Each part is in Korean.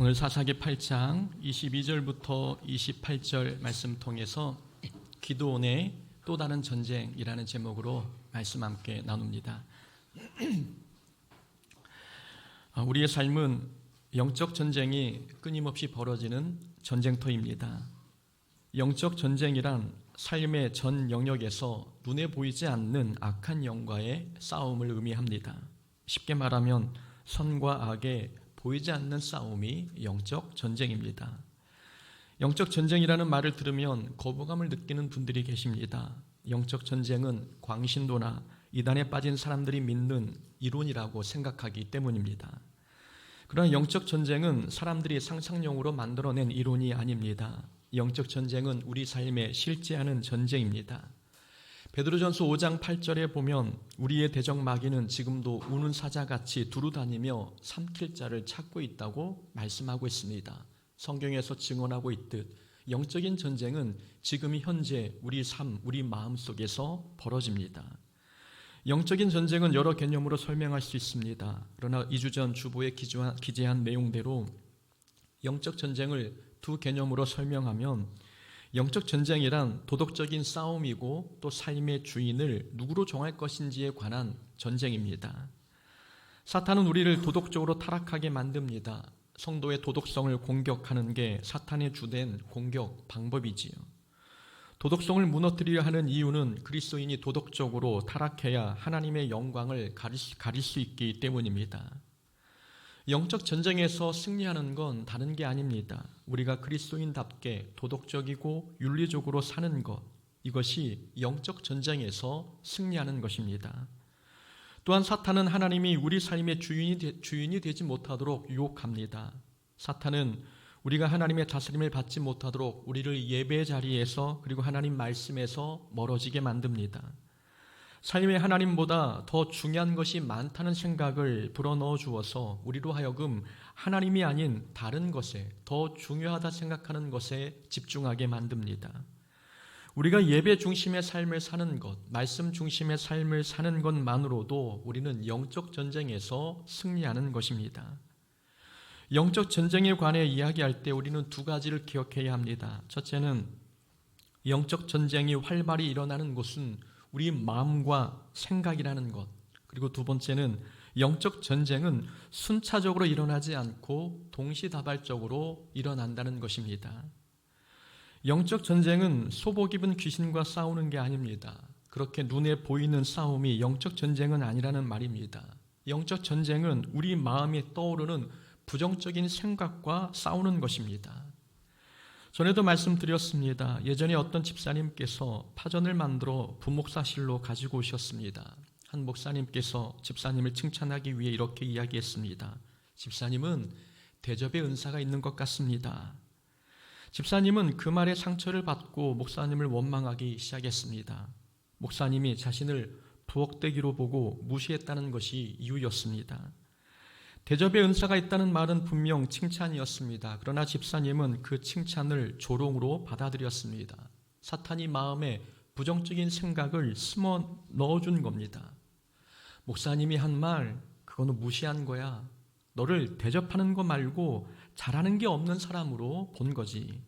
오늘 사사기 8장 22절부터 28절 말씀 통해서 기드온의 또 다른 전쟁이라는 제목으로 말씀 함께 나눕니다. 우리의 삶은 영적 전쟁이 끊임없이 벌어지는 전쟁터입니다. 영적 전쟁이란 삶의 전 영역에서 눈에 보이지 않는 악한 영과의 싸움을 의미합니다. 쉽게 말하면 선과 악의 보이지 않는 싸움이 영적 전쟁입니다. 영적 전쟁이라는 말을 들으면 거부감을 느끼는 분들이 계십니다. 영적 전쟁은 광신도나 이단에 빠진 사람들이 믿는 이론이라고 생각하기 때문입니다. 그러나 영적 전쟁은 사람들이 상상력으로 만들어낸 이론이 아닙니다. 영적 전쟁은 우리 삶에 실제하는 전쟁입니다. 베드로전서 5장 8절에 보면 우리의 대적 마귀는 지금도 우는 사자같이 두루다니며 삼킬 자를 찾고 있다고 말씀하고 있습니다. 성경에서 증언하고 있듯 영적인 전쟁은 지금 현재 우리 삶, 우리 마음 속에서 벌어집니다. 영적인 전쟁은 여러 개념으로 설명할 수 있습니다. 그러나 2주 전 주보에 기재한 내용대로 영적 전쟁을 두 개념으로 설명하면 영적 전쟁이란 도덕적인 싸움이고 또 삶의 주인을 누구로 정할 것인지에 관한 전쟁입니다. 사탄은 우리를 도덕적으로 타락하게 만듭니다. 성도의 도덕성을 공격하는 게 사탄의 주된 공격 방법이지요. 도덕성을 무너뜨리려 하는 이유는 그리스도인이 도덕적으로 타락해야 하나님의 영광을 가릴 수 있기 때문입니다. 영적 전쟁에서 승리하는 건 다른 게 아닙니다. 우리가 그리스도인답게 도덕적이고 윤리적으로 사는 것, 이것이 영적 전쟁에서 승리하는 것입니다. 또한 사탄은 하나님이 우리 삶의 주인이 되지 못하도록 유혹합니다. 사탄은 우리가 하나님의 다스림을 받지 못하도록 우리를 예배 자리에서 그리고 하나님 말씀에서 멀어지게 만듭니다. 삶에 하나님보다 더 중요한 것이 많다는 생각을 불어넣어 주어서 우리로 하여금 하나님이 아닌 다른 것에 더 중요하다 생각하는 것에 집중하게 만듭니다. 우리가 예배 중심의 삶을 사는 것, 말씀 중심의 삶을 사는 것만으로도 우리는 영적 전쟁에서 승리하는 것입니다. 영적 전쟁에 관해 이야기할 때 우리는 두 가지를 기억해야 합니다. 첫째는 영적 전쟁이 활발히 일어나는 곳은 우리 마음과 생각이라는 것, 그리고 두 번째는 영적 전쟁은 순차적으로 일어나지 않고 동시다발적으로 일어난다는 것입니다. 영적 전쟁은 소복 입은 귀신과 싸우는 게 아닙니다. 그렇게 눈에 보이는 싸움이 영적 전쟁은 아니라는 말입니다. 영적 전쟁은 우리 마음에 떠오르는 부정적인 생각과 싸우는 것입니다. 전에도 말씀드렸습니다. 예전에 어떤 집사님께서 파전을 만들어 부목사실로 가지고 오셨습니다. 한 목사님께서 집사님을 칭찬하기 위해 이렇게 이야기했습니다. 집사님은 대접의 은사가 있는 것 같습니다. 집사님은 그 말에 상처를 받고 목사님을 원망하기 시작했습니다. 목사님이 자신을 부엌대기로 보고 무시했다는 것이 이유였습니다. 대접의 은사가 있다는 말은 분명 칭찬이었습니다. 그러나 집사님은 그 칭찬을 조롱으로 받아들였습니다. 사탄이 마음에 부정적인 생각을 심어 넣어준 겁니다. 목사님이 한 말, 그거는 무시한 거야. 너를 대접하는 거 말고 잘하는 게 없는 사람으로 본 거지.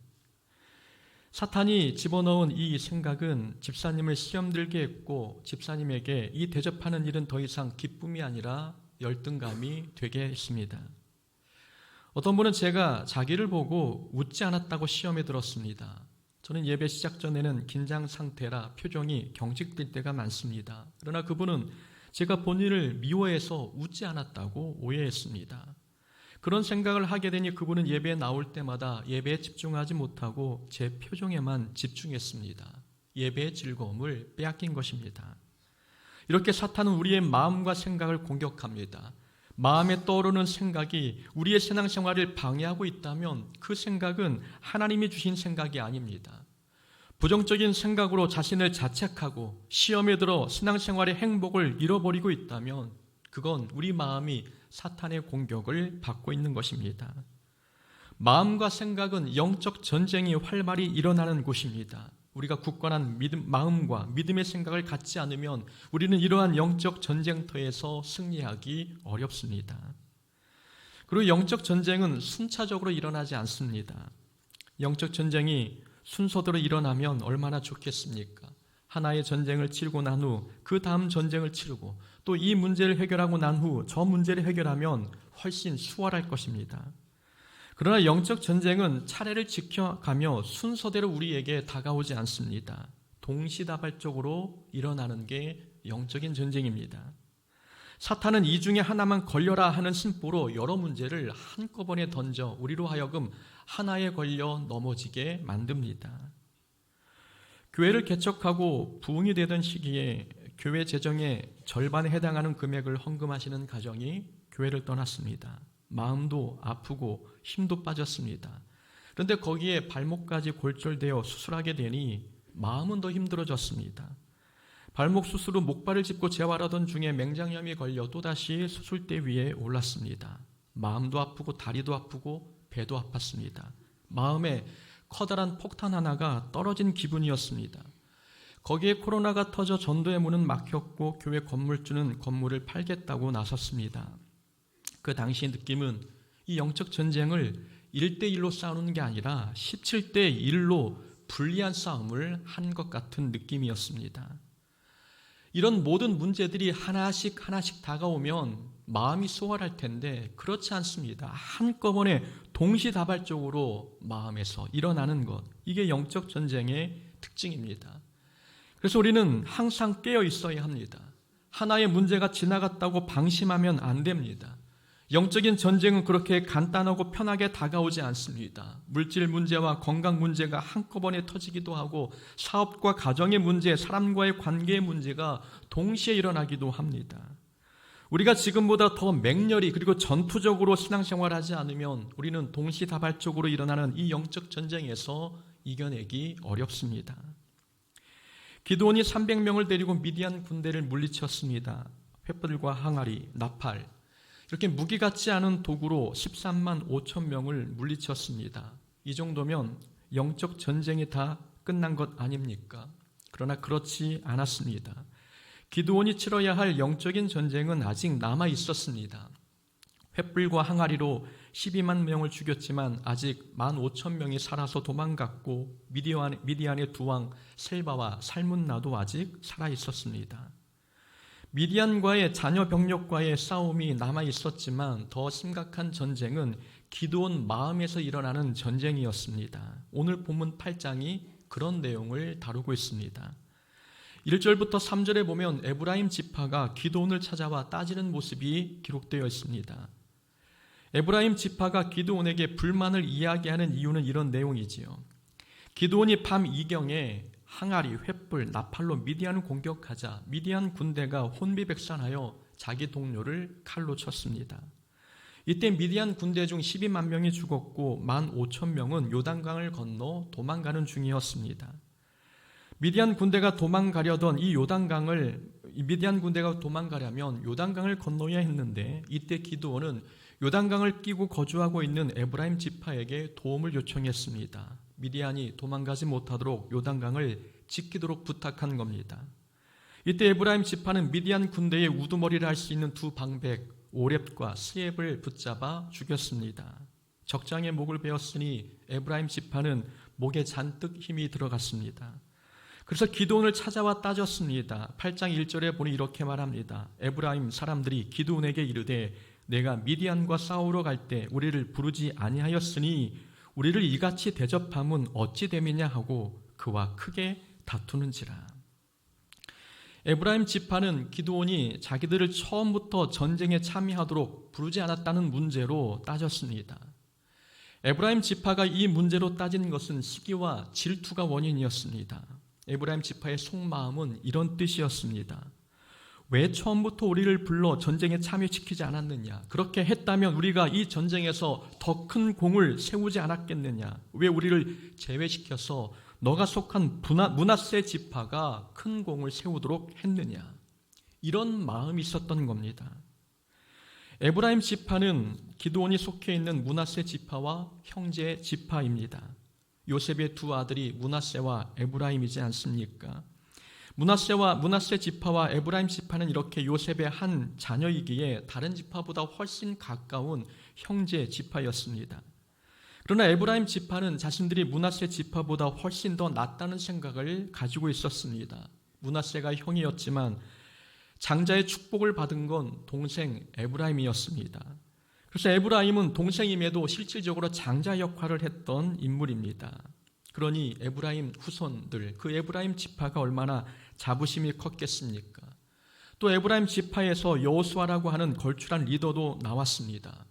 사탄이 집어넣은 이 생각은 집사님을 시험들게 했고 집사님에게 이 대접하는 일은 더 이상 기쁨이 아니라 열등감이 되게 했습니다. 어떤 분은 제가 자기를 보고 웃지 않았다고 시험에 들었습니다. 저는 예배 시작 전에는 긴장 상태라 표정이 경직될 때가 많습니다. 그러나 그분은 제가 본인을 미워해서 웃지 않았다고 오해했습니다. 그런 생각을 하게 되니 그분은 예배에 나올 때마다 예배에 집중하지 못하고 제 표정에만 집중했습니다. 예배의 즐거움을 빼앗긴 것입니다. 이렇게 사탄은 우리의 마음과 생각을 공격합니다. 마음에 떠오르는 생각이 우리의 신앙생활을 방해하고 있다면 그 생각은 하나님이 주신 생각이 아닙니다. 부정적인 생각으로 자신을 자책하고 시험에 들어 신앙생활의 행복을 잃어버리고 있다면 그건 우리 마음이 사탄의 공격을 받고 있는 것입니다. 마음과 생각은 영적 전쟁이 활발히 일어나는 곳입니다. 우리가 굳건한 마음과 믿음의 생각을 갖지 않으면 우리는 이러한 영적 전쟁터에서 승리하기 어렵습니다. 그리고 영적 전쟁은 순차적으로 일어나지 않습니다. 영적 전쟁이 순서대로 일어나면 얼마나 좋겠습니까? 하나의 전쟁을 치르고 난 후 그 다음 전쟁을 치르고 또 이 문제를 해결하고 난 후 저 문제를 해결하면 훨씬 수월할 것입니다. 그러나 영적 전쟁은 차례를 지켜가며 순서대로 우리에게 다가오지 않습니다. 동시다발적으로 일어나는 게 영적인 전쟁입니다. 사탄은 이 중에 하나만 걸려라 하는 심보로 여러 문제를 한꺼번에 던져 우리로 하여금 하나에 걸려 넘어지게 만듭니다. 교회를 개척하고 부흥이 되던 시기에 교회 재정의 절반에 해당하는 금액을 헌금하시는 가정이 교회를 떠났습니다. 마음도 아프고 힘도 빠졌습니다. 그런데 거기에 발목까지 골절되어 수술하게 되니 마음은 더 힘들어졌습니다. 발목 수술 후 목발을 짚고 재활하던 중에 맹장염이 걸려 또다시 수술대 위에 올랐습니다. 마음도 아프고 다리도 아프고 배도 아팠습니다. 마음에 커다란 폭탄 하나가 떨어진 기분이었습니다. 거기에 코로나가 터져 전도의 문은 막혔고 교회 건물주는 건물을 팔겠다고 나섰습니다. 그 당시의 느낌은 이 영적 전쟁을 1대1로 싸우는 게 아니라 17대1로 불리한 싸움을 한 것 같은 느낌이었습니다. 이런 모든 문제들이 하나씩 다가오면 마음이 수월할 텐데 그렇지 않습니다. 한꺼번에 동시다발적으로 마음에서 일어나는 것, 이게 영적 전쟁의 특징입니다. 그래서 우리는 항상 깨어 있어야 합니다. 하나의 문제가 지나갔다고 방심하면 안 됩니다. 영적인 전쟁은 그렇게 간단하고 편하게 다가오지 않습니다. 물질 문제와 건강 문제가 한꺼번에 터지기도 하고 사업과 가정의 문제, 사람과의 관계의 문제가 동시에 일어나기도 합니다. 우리가 지금보다 더 맹렬히 그리고 전투적으로 신앙생활을 하지 않으면 우리는 동시다발적으로 일어나는 이 영적 전쟁에서 이겨내기 어렵습니다. 기드온이 300명을 데리고 미디안 군대를 물리쳤습니다. 횃불과 항아리, 나팔, 이렇게 무기 같지 않은 도구로 13만 5천 명을 물리쳤습니다. 이 정도면 영적 전쟁이 다 끝난 것 아닙니까? 그러나 그렇지 않았습니다. 기드온이 치러야 할 영적인 전쟁은 아직 남아 있었습니다. 횃불과 항아리로 12만 명을 죽였지만 아직 15,000명이 살아서 도망갔고 미디안의 두 왕 셀바와 살문나도 아직 살아 있었습니다. 미디안과의 자녀 병력과의 싸움이 남아 있었지만 더 심각한 전쟁은 기드온 마음에서 일어나는 전쟁이었습니다. 오늘 본문 8장이 그런 내용을 다루고 있습니다. 1절부터 3절에 보면 에브라임 지파가 기드온을 찾아와 따지는 모습이 기록되어 있습니다. 에브라임 지파가 기드온에게 불만을 이야기하는 이유는 이런 내용이지요. 기드온이 밤 이경에 항아리, 횃불, 나팔로 미디안을 공격하자 미디안 군대가 혼비백산하여 자기 동료를 칼로 쳤습니다. 이때 미디안 군대 중 12만 명이 죽었고 15,000명은 요단강을 건너 도망가는 중이었습니다. 미디안 군대가 도망가려면 요단강을 건너야 했는데 이때 기드온은 요단강을 끼고 거주하고 있는 에브라임 지파에게 도움을 요청했습니다. 미디안이 도망가지 못하도록 요단강을 지키도록 부탁한 겁니다. 이때 에브라임 지파는 미디안 군대의 우두머리를 할 수 있는 두 방백 오렙과 스엡을 붙잡아 죽였습니다. 적장의 목을 베었으니 에브라임 지파는 목에 잔뜩 힘이 들어갔습니다. 그래서 기드온을 찾아와 따졌습니다. 8장 1절에 보니 이렇게 말합니다. 에브라임 사람들이 기드온에게 이르되 내가 미디안과 싸우러 갈 때 우리를 부르지 아니하였으니 우리를 이같이 대접함은 어찌 됨이냐 하고 그와 크게 다투는지라. 에브라임 지파는 기드온이 자기들을 처음부터 전쟁에 참여하도록 부르지 않았다는 문제로 따졌습니다. 에브라임 지파가 이 문제로 따진 것은 시기와 질투가 원인이었습니다. 에브라임 지파의 속마음은 이런 뜻이었습니다. 왜 처음부터 우리를 불러 전쟁에 참여시키지 않았느냐? 그렇게 했다면 우리가 이 전쟁에서 더 큰 공을 세우지 않았겠느냐? 왜 우리를 제외시켜서 너가 속한 므낫세 지파가 큰 공을 세우도록 했느냐? 이런 마음이 있었던 겁니다. 에브라임 지파는 기드온이 속해 있는 므낫세 지파와 형제 지파입니다. 요셉의 두 아들이 므낫세와 에브라임이지 않습니까? 므낫세 지파와 에브라임 지파는 이렇게 요셉의 한 자녀이기에 다른 지파보다 훨씬 가까운 형제 지파였습니다. 그러나 에브라임 지파는 자신들이 므낫세 지파보다 훨씬 더 낫다는 생각을 가지고 있었습니다. 므낫세가 형이었지만 장자의 축복을 받은 건 동생 에브라임이었습니다. 그래서 에브라임은 동생임에도 실질적으로 장자 역할을 했던 인물입니다. 그러니 에브라임 후손들, 그 에브라임 지파가 얼마나 자부심이 컸겠습니까? 또 에브라임 지파에서 여호수아라고 하는 걸출한 리더도 나왔습니다.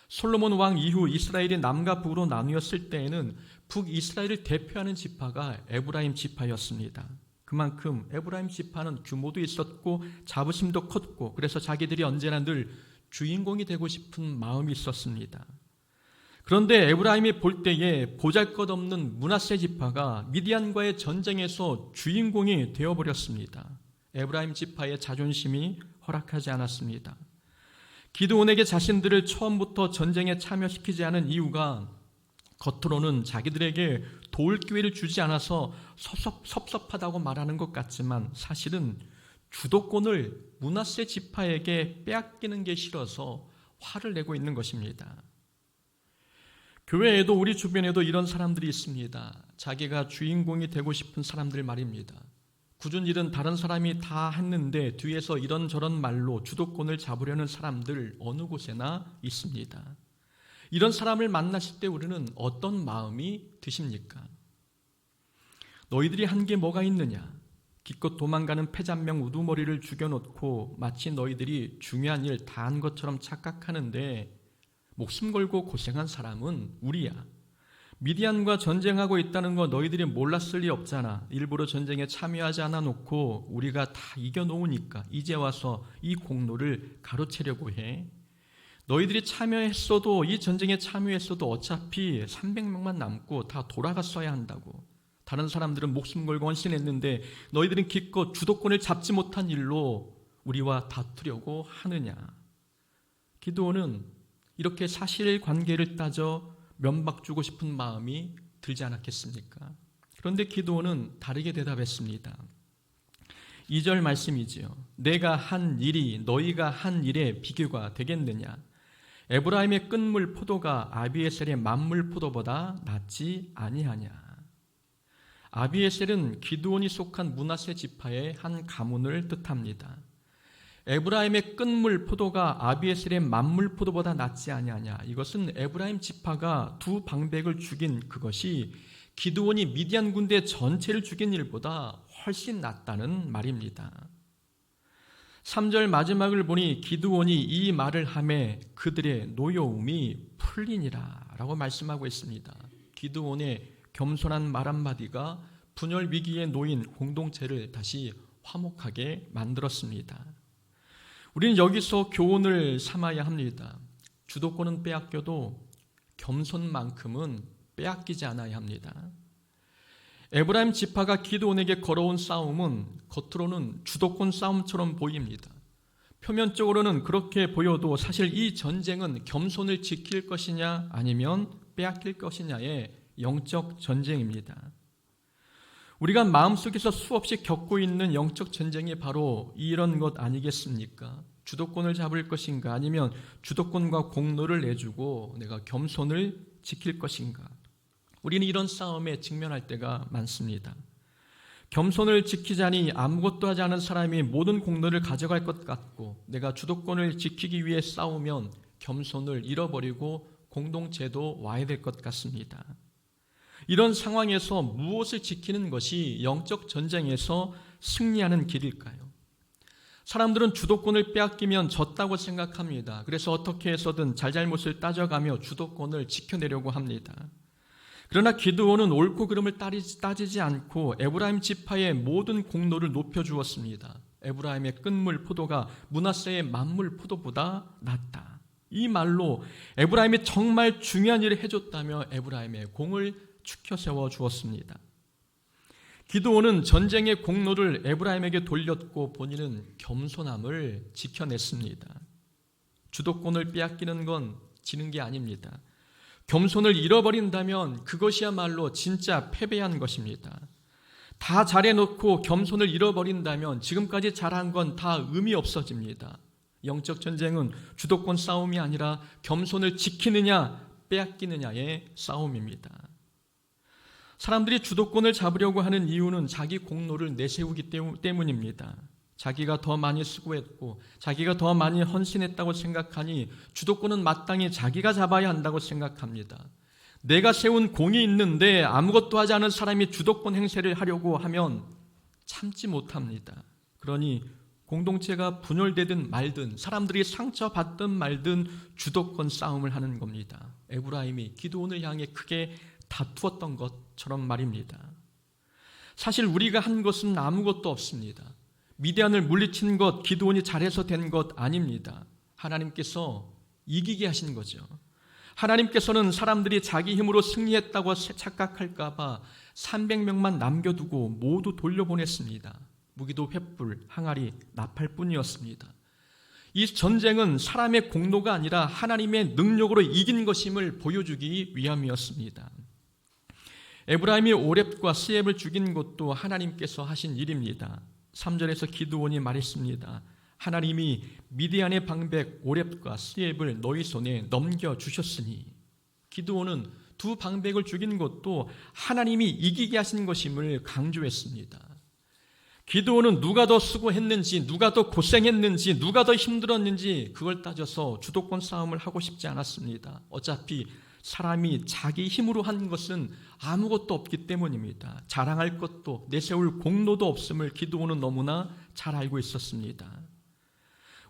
솔로몬 왕 이후 이스라엘이 남과 북으로 나뉘었을 때에는 북이스라엘을 대표하는 지파가 에브라임 지파였습니다. 그만큼 에브라임 지파는 규모도 있었고 자부심도 컸고, 그래서 자기들이 언제나 늘 주인공이 되고 싶은 마음이 있었습니다. 그런데 에브라임이 볼 때에 보잘것없는 므낫세 지파가 미디안과의 전쟁에서 주인공이 되어버렸습니다. 에브라임 지파의 자존심이 허락하지 않았습니다. 기드온에게 자신들을 처음부터 전쟁에 참여시키지 않은 이유가 겉으로는 자기들에게 도울 기회를 주지 않아서 섭섭하다고 말하는 것 같지만 사실은 주도권을 므낫세 지파에게 빼앗기는 게 싫어서 화를 내고 있는 것입니다. 교회에도 우리 주변에도 이런 사람들이 있습니다. 자기가 주인공이 되고 싶은 사람들 말입니다. 굳은 일은 다른 사람이 다 했는데 뒤에서 이런저런 말로 주도권을 잡으려는 사람들 어느 곳에나 있습니다. 이런 사람을 만나실 때 우리는 어떤 마음이 드십니까? 너희들이 한 게 뭐가 있느냐? 기껏 도망가는 패잔명 우두머리를 죽여놓고 마치 너희들이 중요한 일 다 한 것처럼 착각하는데 목숨 걸고 고생한 사람은 우리야. 미디안과 전쟁하고 있다는 거 너희들이 몰랐을 리 없잖아. 일부러 전쟁에 참여하지 않아 놓고 우리가 다 이겨놓으니까 이제 와서 이 공로를 가로채려고 해. 너희들이 참여했어도, 이 전쟁에 참여했어도 어차피 300명만 남고 다 돌아갔어야 한다고. 다른 사람들은 목숨 걸고 헌신했는데 너희들은 기껏 주도권을 잡지 못한 일로 우리와 다투려고 하느냐. 기드온은 이렇게 사실관계를 따져 면박 주고 싶은 마음이 들지 않았겠습니까? 그런데 기드온은 다르게 대답했습니다. 2절 말씀이지요. 내가 한 일이 너희가 한 일에 비교가 되겠느냐? 에브라임의 끝물 포도가 아비에셀의 만물 포도보다 낫지 아니하냐? 아비에셀은 기드온이 속한 므낫세 지파의 한 가문을 뜻합니다. 에브라임의 끝물 포도가 아비에셀의 만물 포도보다 낫지 아니하냐. 이것은 에브라임 지파가 두 방백을 죽인 그것이 기드온이 미디안 군대 전체를 죽인 일보다 훨씬 낫다는 말입니다. 3절 마지막을 보니 기드온이 이 말을 하매 그들의 노여움이 풀리니라 라고 말씀하고 있습니다. 기드온의 겸손한 말 한마디가 분열 위기에 놓인 공동체를 다시 화목하게 만들었습니다. 우리는 여기서 교훈을 삼아야 합니다. 주도권은 빼앗겨도 겸손만큼은 빼앗기지 않아야 합니다. 에브라임 지파가 기드온에게 걸어온 싸움은 겉으로는 주도권 싸움처럼 보입니다. 표면적으로는 그렇게 보여도 사실 이 전쟁은 겸손을 지킬 것이냐 아니면 빼앗길 것이냐의 영적 전쟁입니다. 우리가 마음속에서 수없이 겪고 있는 영적 전쟁이 바로 이런 것 아니겠습니까? 주도권을 잡을 것인가 아니면 주도권과 공로를 내주고 내가 겸손을 지킬 것인가? 우리는 이런 싸움에 직면할 때가 많습니다. 겸손을 지키자니 아무것도 하지 않은 사람이 모든 공로를 가져갈 것 같고 내가 주도권을 지키기 위해 싸우면 겸손을 잃어버리고 공동체도 와야 될 것 같습니다. 이런 상황에서 무엇을 지키는 것이 영적 전쟁에서 승리하는 길일까요? 사람들은 주도권을 빼앗기면 졌다고 생각합니다. 그래서 어떻게 해서든 잘잘못을 따져가며 주도권을 지켜내려고 합니다. 그러나 기드온은 옳고 그름을 따지지 않고 에브라임 지파의 모든 공로를 높여주었습니다. 에브라임의 끝물 포도가 므낫세의 만물 포도보다 낫다. 이 말로 에브라임이 정말 중요한 일을 해줬다며 에브라임의 공을 축혀 세워 주었습니다. 기드온은 전쟁의 공로를 에브라임에게 돌렸고 본인은 겸손함을 지켜냈습니다. 주도권을 빼앗기는 건 지는 게 아닙니다. 겸손을 잃어버린다면 그것이야말로 진짜 패배한 것입니다. 다 잘해놓고 겸손을 잃어버린다면 지금까지 잘한 건 다 의미 없어집니다. 영적 전쟁은 주도권 싸움이 아니라 겸손을 지키느냐 빼앗기느냐의 싸움입니다. 사람들이 주도권을 잡으려고 하는 이유는 자기 공로를 내세우기 때문입니다. 자기가 더 많이 수고했고 자기가 더 많이 헌신했다고 생각하니 주도권은 마땅히 자기가 잡아야 한다고 생각합니다. 내가 세운 공이 있는데 아무것도 하지 않은 사람이 주도권 행세를 하려고 하면 참지 못합니다. 그러니 공동체가 분열되든 말든 사람들이 상처받든 말든 주도권 싸움을 하는 겁니다. 에브라임이 기드온을 향해 크게 다투었던 것처럼 말입니다. 사실 우리가 한 것은 아무것도 없습니다. 미디안을 물리친 것, 기드온이 잘해서 된 것 아닙니다. 하나님께서 이기게 하신 거죠. 하나님께서는 사람들이 자기 힘으로 승리했다고 착각할까 봐 300명만 남겨두고 모두 돌려보냈습니다. 무기도 횃불, 항아리, 나팔뿐이었습니다. 이 전쟁은 사람의 공로가 아니라 하나님의 능력으로 이긴 것임을 보여주기 위함이었습니다. 에브라임이 오렙과 스엡을 죽인 것도 하나님께서 하신 일입니다. 3절에서 기드온이 말했습니다. 하나님이 미디안의 방백 오렙과 스엡을 너희 손에 넘겨주셨으니, 기드온은 두 방백을 죽인 것도 하나님이 이기게 하신 것임을 강조했습니다. 기드온은 누가 더 수고했는지, 누가 더 고생했는지, 누가 더 힘들었는지 그걸 따져서 주도권 싸움을 하고 싶지 않았습니다. 어차피 사람이 자기 힘으로 한 것은 아무것도 없기 때문입니다. 자랑할 것도 내세울 공로도 없음을 기드온은 너무나 잘 알고 있었습니다.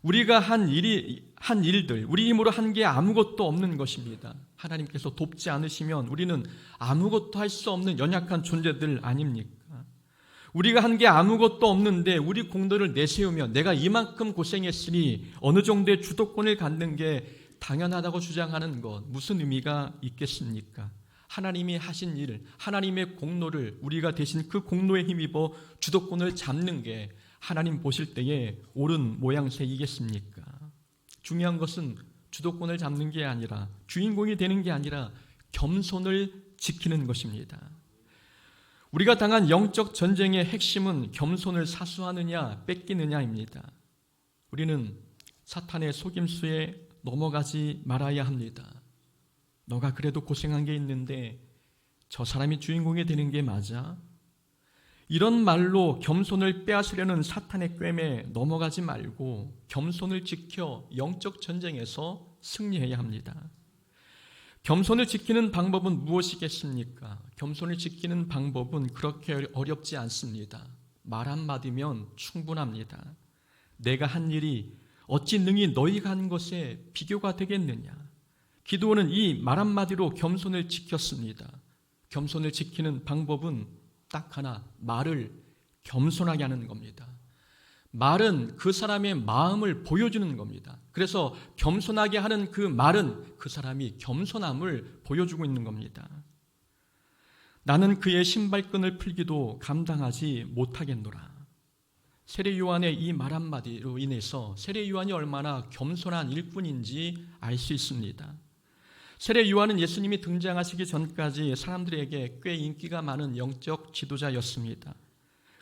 우리가 한 일들, 우리 힘으로 한 게 아무것도 없는 것입니다. 하나님께서 돕지 않으시면 우리는 아무것도 할 수 없는 연약한 존재들 아닙니까? 우리가 한 게 아무것도 없는데 우리 공로를 내세우며 내가 이만큼 고생했으니 어느 정도의 주도권을 갖는 게 당연하다고 주장하는 것, 무슨 의미가 있겠습니까? 하나님이 하신 일, 하나님의 공로를 우리가 대신 그 공로에 힘입어 주도권을 잡는 게 하나님 보실 때에 옳은 모양새이겠습니까? 중요한 것은 주도권을 잡는 게 아니라, 주인공이 되는 게 아니라 겸손을 지키는 것입니다. 우리가 당한 영적 전쟁의 핵심은 겸손을 사수하느냐 뺏기느냐입니다. 우리는 사탄의 속임수에 넘어가지 말아야 합니다. 너가 그래도 고생한 게 있는데 저 사람이 주인공이 되는 게 맞아? 이런 말로 겸손을 빼앗으려는 사탄의 꿰매 넘어가지 말고 겸손을 지켜 영적 전쟁에서 승리해야 합니다. 겸손을 지키는 방법은 무엇이겠습니까? 겸손을 지키는 방법은 그렇게 어렵지 않습니다. 말 한마디면 충분합니다. 내가 한 일이 어찌 능히 너희가 한 것에 비교가 되겠느냐? 기드온은 이 말 한마디로 겸손을 지켰습니다. 겸손을 지키는 방법은 딱 하나, 말을 겸손하게 하는 겁니다. 말은 그 사람의 마음을 보여주는 겁니다. 그래서 겸손하게 하는 그 말은 그 사람이 겸손함을 보여주고 있는 겁니다. 나는 그의 신발끈을 풀기도 감당하지 못하겠노라. 세례 요한의 이 말 한마디로 인해서 세례 요한이 얼마나 겸손한 일꾼인지 알 수 있습니다. 세례 요한은 예수님이 등장하시기 전까지 사람들에게 꽤 인기가 많은 영적 지도자였습니다.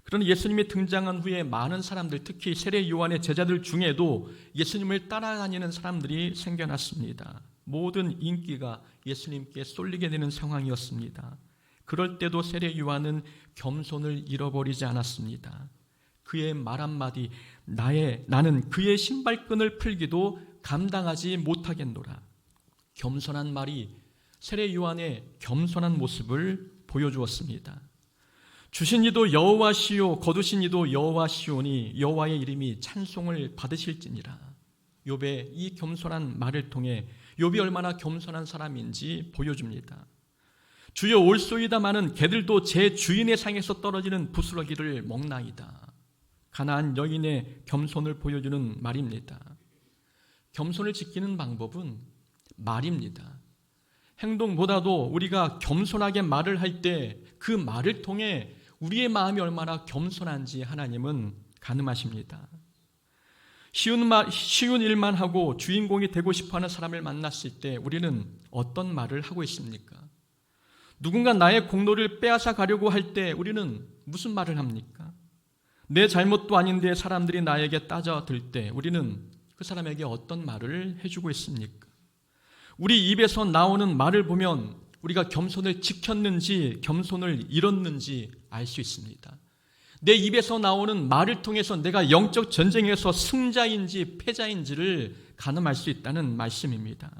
그러나 예수님이 등장한 후에 많은 사람들, 특히 세례 요한의 제자들 중에도 예수님을 따라다니는 사람들이 생겨났습니다. 모든 인기가 예수님께 쏠리게 되는 상황이었습니다. 그럴 때도 세례 요한은 겸손을 잃어버리지 않았습니다. 그의 말 한마디, 나는 그의 신발끈을 풀기도 감당하지 못하겠노라. 겸손한 말이 세례 요한의 겸손한 모습을 보여주었습니다. 주신 이도 여호와시요 거두신 이도 여호와시오니 여호와의 이름이 찬송을 받으실지니라. 욥의 이 겸손한 말을 통해 욥이 얼마나 겸손한 사람인지 보여줍니다. 주여 올소이다마는 개들도 제 주인의 상에서 떨어지는 부스러기를 먹나이다. 가나안 여인의 겸손을 보여주는 말입니다. 겸손을 지키는 방법은 말입니다. 행동보다도 우리가 겸손하게 말을 할 때 그 말을 통해 우리의 마음이 얼마나 겸손한지 하나님은 가늠하십니다. 쉬운 일만 하고 주인공이 되고 싶어하는 사람을 만났을 때 우리는 어떤 말을 하고 있습니까? 누군가 나의 공로를 빼앗아 가려고 할 때 우리는 무슨 말을 합니까? 내 잘못도 아닌데 사람들이 나에게 따져들 때 우리는 그 사람에게 어떤 말을 해주고 있습니까? 우리 입에서 나오는 말을 보면 우리가 겸손을 지켰는지 겸손을 잃었는지 알 수 있습니다. 내 입에서 나오는 말을 통해서 내가 영적 전쟁에서 승자인지 패자인지를 가늠할 수 있다는 말씀입니다.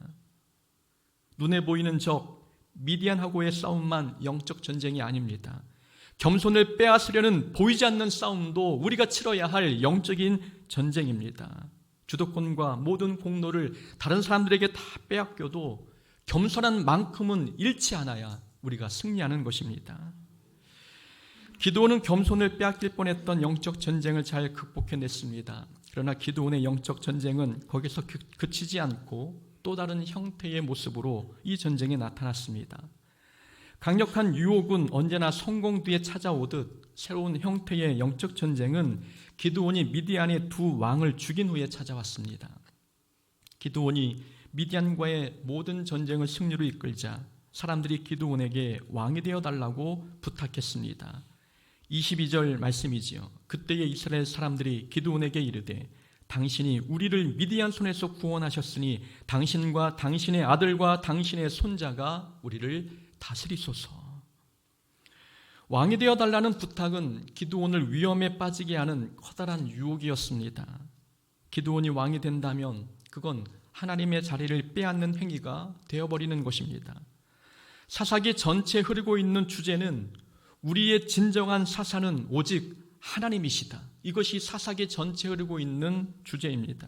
눈에 보이는 적 미디안하고의 싸움만 영적 전쟁이 아닙니다. 겸손을 빼앗으려는 보이지 않는 싸움도 우리가 치러야 할 영적인 전쟁입니다. 주도권과 모든 공로를 다른 사람들에게 다 빼앗겨도 겸손한 만큼은 잃지 않아야 우리가 승리하는 것입니다. 기드온은 겸손을 빼앗길 뻔했던 영적 전쟁을 잘 극복해냈습니다. 그러나 기드온의 영적 전쟁은 거기서 그치지 않고 또 다른 형태의 모습으로 이 전쟁에 나타났습니다. 강력한 유혹은 언제나 성공 뒤에 찾아오듯 새로운 형태의 영적 전쟁은 기드온이 미디안의 두 왕을 죽인 후에 찾아왔습니다. 기드온이 미디안과의 모든 전쟁을 승리로 이끌자 사람들이 기드온에게 왕이 되어달라고 부탁했습니다. 22절 말씀이지요. 그때의 이스라엘 사람들이 기드온에게 이르되 당신이 우리를 미디안 손에서 구원하셨으니 당신과 당신의 아들과 당신의 손자가 우리를 다스리소서. 왕이 되어달라는 부탁은 기드온을 위험에 빠지게 하는 커다란 유혹이었습니다. 기드온이 왕이 된다면 그건 하나님의 자리를 빼앗는 행위가 되어버리는 것입니다. 사사기 전체에 흐르고 있는 주제는 우리의 진정한 사사는 오직 하나님이시다. 이것이 사사기 전체에 흐르고 있는 주제입니다.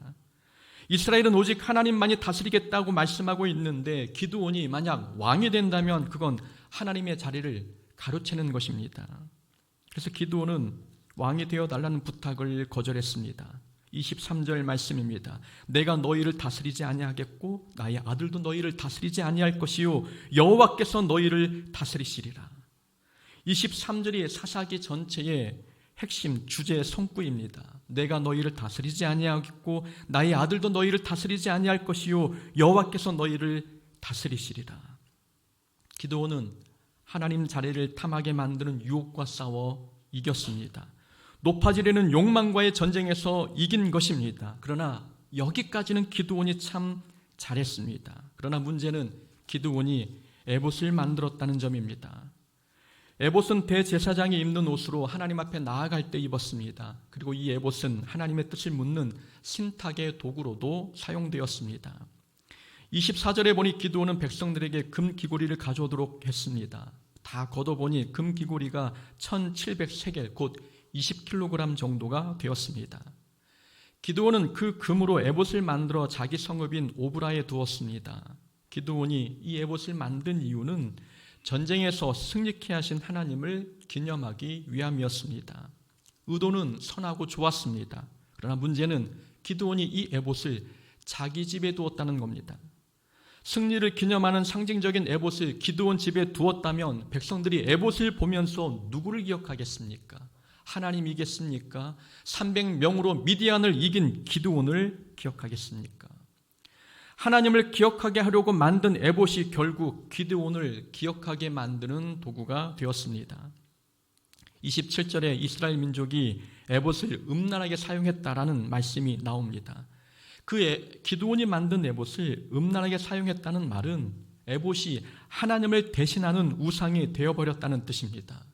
이스라엘은 오직 하나님만이 다스리겠다고 말씀하고 있는데 기드온이 만약 왕이 된다면 그건 하나님의 자리를 가로채는 것입니다. 그래서 기드온은 왕이 되어달라는 부탁을 거절했습니다. 23절 말씀입니다. 내가 너희를 다스리지 아니하겠고 나의 아들도 너희를 다스리지 아니할 것이요 여호와께서 너희를 다스리시리라. 23절이 사사기 전체의 핵심 주제 성구입니다. 내가 너희를 다스리지 아니하겠고 나의 아들도 너희를 다스리지 아니할 것이요 여호와께서 너희를 다스리시리라. 기드온은 하나님 자리를 탐하게 만드는 유혹과 싸워 이겼습니다. 높아지려는 욕망과의 전쟁에서 이긴 것입니다. 그러나 여기까지는 기드온이 참 잘했습니다. 그러나 문제는 기드온이 에봇을 만들었다는 점입니다. 에봇은 대제사장이 입는 옷으로 하나님 앞에 나아갈 때 입었습니다. 그리고 이 에봇은 하나님의 뜻을 묻는 신탁의 도구로도 사용되었습니다. 24절에 보니 기드온은 백성들에게 금 귀고리를 가져오도록 했습니다. 다 걷어보니 금 귀고리가 1700세겔 곧 20kg 정도가 되었습니다. 기드온은 그 금으로 에봇을 만들어 자기 성읍인 오브라에 두었습니다. 기드온이 이 에봇을 만든 이유는 전쟁에서 승리케 하신 하나님을 기념하기 위함이었습니다. 의도는 선하고 좋았습니다. 그러나 문제는 기드온이 이 에봇을 자기 집에 두었다는 겁니다. 승리를 기념하는 상징적인 에봇을 기드온 집에 두었다면 백성들이 에봇을 보면서 누구를 기억하겠습니까? 하나님이겠습니까? 300명으로 미디안을 이긴 기드온을 기억하겠습니까? 하나님을 기억하게 하려고 만든 에봇이 결국 기드온을 기억하게 만드는 도구가 되었습니다. 27절에 이스라엘 민족이 에봇을 음란하게 사용했다라는 말씀이 나옵니다. 기드온이 만든 에봇을 음란하게 사용했다는 말은 에봇이 하나님을 대신하는 우상이 되어버렸다는 뜻입니다.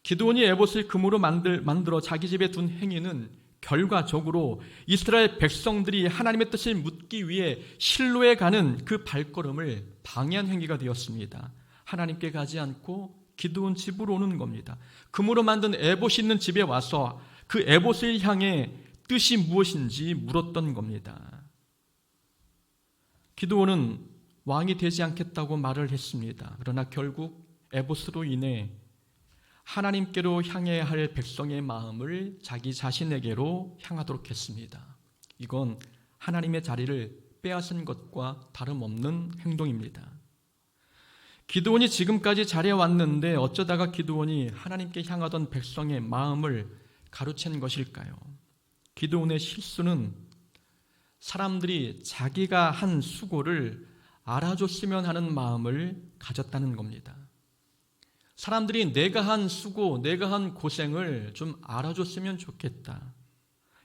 기드온이 에봇을 금으로 만들어 자기 집에 둔 행위는 결과적으로 이스라엘 백성들이 하나님의 뜻을 묻기 위해 실로에 가는 그 발걸음을 방해한 행위가 되었습니다. 하나님께 가지 않고 기드온 집으로 오는 겁니다. 금으로 만든 에봇이 있는 집에 와서 그 에봇을 향해 뜻이 무엇인지 물었던 겁니다. 기드온은 왕이 되지 않겠다고 말을 했습니다. 그러나 결국 에봇으로 인해 하나님께로 향해야 할 백성의 마음을 자기 자신에게로 향하도록 했습니다. 이건 하나님의 자리를 빼앗은 것과 다름없는 행동입니다. 기드온이 지금까지 잘해왔는데 어쩌다가 기드온이 하나님께 향하던 백성의 마음을 가로챈 것일까요? 기드온의 실수는 사람들이 자기가 한 수고를 알아줬으면 하는 마음을 가졌다는 겁니다. 사람들이 내가 한 수고, 내가 한 고생을 좀 알아줬으면 좋겠다.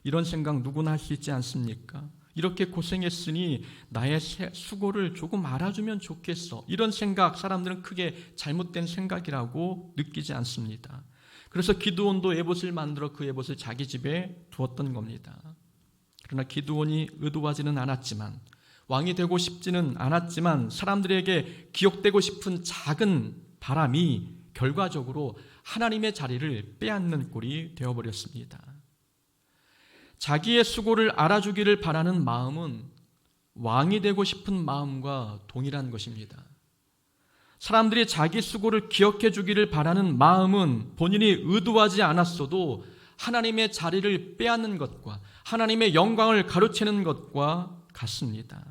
이런 생각 누구나 할 수 있지 않습니까? 이렇게 고생했으니 나의 수고를 조금 알아주면 좋겠어. 이런 생각, 사람들은 크게 잘못된 생각이라고 느끼지 않습니다. 그래서 기드온도 에봇을 만들어 그 에봇을 자기 집에 두었던 겁니다. 그러나 기드온이 의도하지는 않았지만, 왕이 되고 싶지는 않았지만 사람들에게 기억되고 싶은 작은 바람이 결과적으로 하나님의 자리를 빼앗는 꼴이 되어버렸습니다. 자기의 수고를 알아주기를 바라는 마음은 왕이 되고 싶은 마음과 동일한 것입니다. 사람들이 자기 수고를 기억해 주기를 바라는 마음은 본인이 의도하지 않았어도 하나님의 자리를 빼앗는 것과 하나님의 영광을 가로채는 것과 같습니다.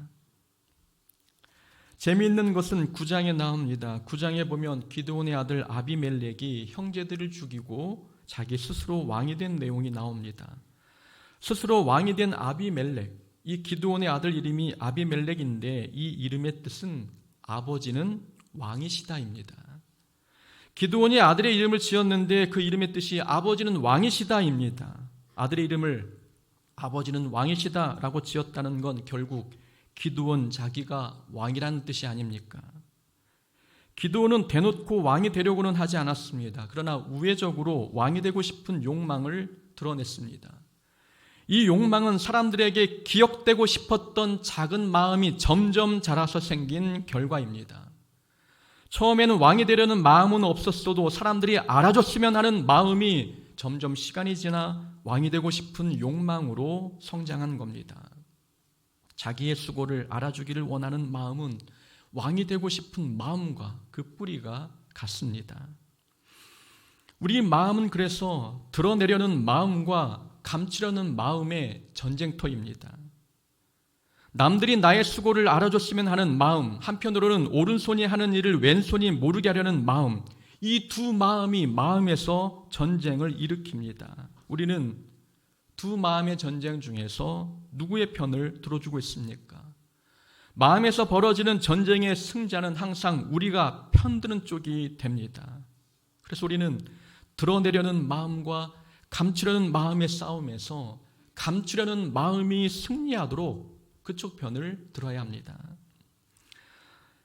재미있는 것은 9장에 나옵니다. 9장에 보면 기드온의 아들 아비멜렉이 형제들을 죽이고 자기 스스로 왕이 된 내용이 나옵니다. 스스로 왕이 된 아비멜렉, 이 기드온의 아들 이름이 아비멜렉인데 이 이름의 뜻은 아버지는 왕이시다입니다. 기드온이 아들의 이름을 지었는데 그 이름의 뜻이 아버지는 왕이시다입니다. 아들의 이름을 아버지는 왕이시다라고 지었다는 건 결국 기드온 자기가 왕이라는 뜻이 아닙니까? 기드온은 대놓고 왕이 되려고는 하지 않았습니다. 그러나 우회적으로 왕이 되고 싶은 욕망을 드러냈습니다. 이 욕망은 사람들에게 기억되고 싶었던 작은 마음이 점점 자라서 생긴 결과입니다. 처음에는 왕이 되려는 마음은 없었어도 사람들이 알아줬으면 하는 마음이 점점 시간이 지나 왕이 되고 싶은 욕망으로 성장한 겁니다. 자기의 수고를 알아주기를 원하는 마음은 왕이 되고 싶은 마음과 그 뿌리가 같습니다. 우리 마음은 그래서 드러내려는 마음과 감추려는 마음의 전쟁터입니다. 남들이 나의 수고를 알아줬으면 하는 마음, 한편으로는 오른손이 하는 일을 왼손이 모르게 하려는 마음, 이 두 마음이 마음에서 전쟁을 일으킵니다. 우리는 두 마음의 전쟁 중에서 누구의 편을 들어주고 있습니까? 마음에서 벌어지는 전쟁의 승자는 항상 우리가 편드는 쪽이 됩니다. 그래서 우리는 드러내려는 마음과 감추려는 마음의 싸움에서 감추려는 마음이 승리하도록 그쪽 편을 들어야 합니다.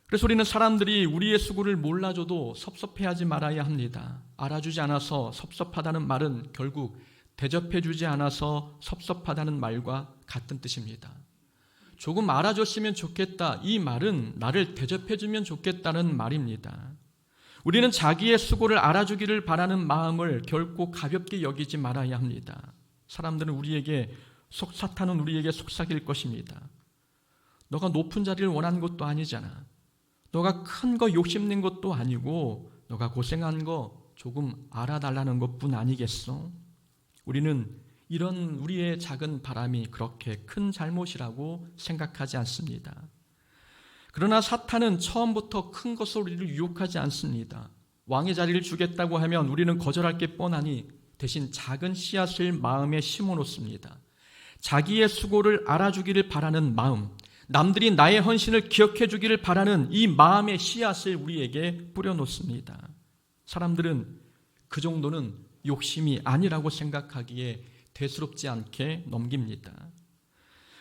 그래서 우리는 사람들이 우리의 수고를 몰라줘도 섭섭해하지 말아야 합니다. 알아주지 않아서 섭섭하다는 말은 결국 대접해주지 않아서 섭섭하다는 말과 같은 뜻입니다. 조금 알아줬으면 좋겠다, 이 말은 나를 대접해주면 좋겠다는 말입니다. 우리는 자기의 수고를 알아주기를 바라는 마음을 결코 가볍게 여기지 말아야 합니다. 사람들은 사탄은 우리에게 속삭일 것입니다. 너가 높은 자리를 원하는 것도 아니잖아. 너가 큰 거 욕심낸 것도 아니고 너가 고생한 거 조금 알아달라는 것뿐 아니겠어? 우리는 이런 우리의 작은 바람이 그렇게 큰 잘못이라고 생각하지 않습니다. 그러나 사탄은 처음부터 큰 것으로 우리를 유혹하지 않습니다. 왕의 자리를 주겠다고 하면 우리는 거절할 게 뻔하니 대신 작은 씨앗을 마음에 심어놓습니다. 자기의 수고를 알아주기를 바라는 마음, 남들이 나의 헌신을 기억해 주기를 바라는 이 마음의 씨앗을 우리에게 뿌려놓습니다. 사람들은 그 정도는 욕심이 아니라고 생각하기에 대수롭지 않게 넘깁니다.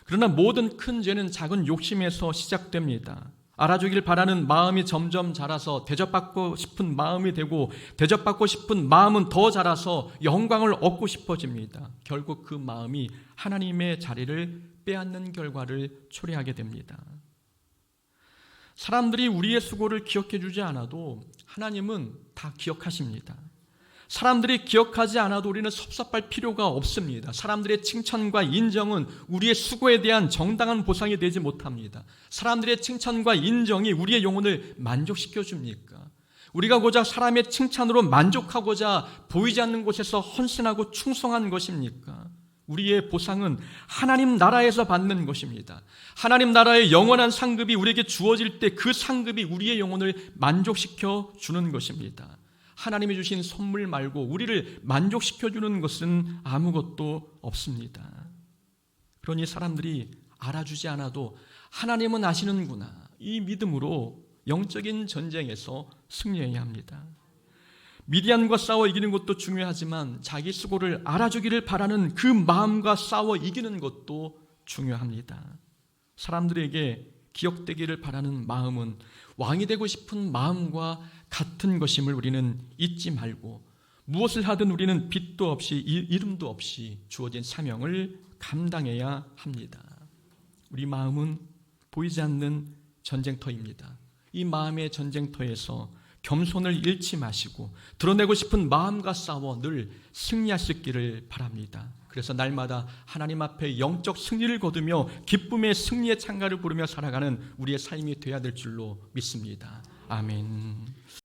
그러나 모든 큰 죄는 작은 욕심에서 시작됩니다. 알아주길 바라는 마음이 점점 자라서 대접받고 싶은 마음이 되고 대접받고 싶은 마음은 더 자라서 영광을 얻고 싶어집니다. 결국 그 마음이 하나님의 자리를 빼앗는 결과를 초래하게 됩니다. 사람들이 우리의 수고를 기억해 주지 않아도 하나님은 다 기억하십니다. 사람들이 기억하지 않아도 우리는 섭섭할 필요가 없습니다. 사람들의 칭찬과 인정은 우리의 수고에 대한 정당한 보상이 되지 못합니다. 사람들의 칭찬과 인정이 우리의 영혼을 만족시켜 줍니까? 우리가 고작 사람의 칭찬으로 만족하고자 보이지 않는 곳에서 헌신하고 충성한 것입니까? 우리의 보상은 하나님 나라에서 받는 것입니다. 하나님 나라의 영원한 상급이 우리에게 주어질 때 그 상급이 우리의 영혼을 만족시켜 주는 것입니다. 하나님이 주신 선물 말고 우리를 만족시켜주는 것은 아무것도 없습니다. 그러니 사람들이 알아주지 않아도 하나님은 아시는구나, 이 믿음으로 영적인 전쟁에서 승리해야 합니다. 미디안과 싸워 이기는 것도 중요하지만 자기 수고를 알아주기를 바라는 그 마음과 싸워 이기는 것도 중요합니다. 사람들에게 기억되기를 바라는 마음은 왕이 되고 싶은 마음과 같은 것임을 우리는 잊지 말고, 무엇을 하든 우리는 빚도 없이 이름도 없이 주어진 사명을 감당해야 합니다. 우리 마음은 보이지 않는 전쟁터입니다. 이 마음의 전쟁터에서 겸손을 잃지 마시고 드러내고 싶은 마음과 싸워 늘 승리하시기를 바랍니다. 그래서 날마다 하나님 앞에 영적 승리를 거두며 기쁨의 승리의 찬가를 부르며 살아가는 우리의 삶이 되어야 될 줄로 믿습니다. 아멘.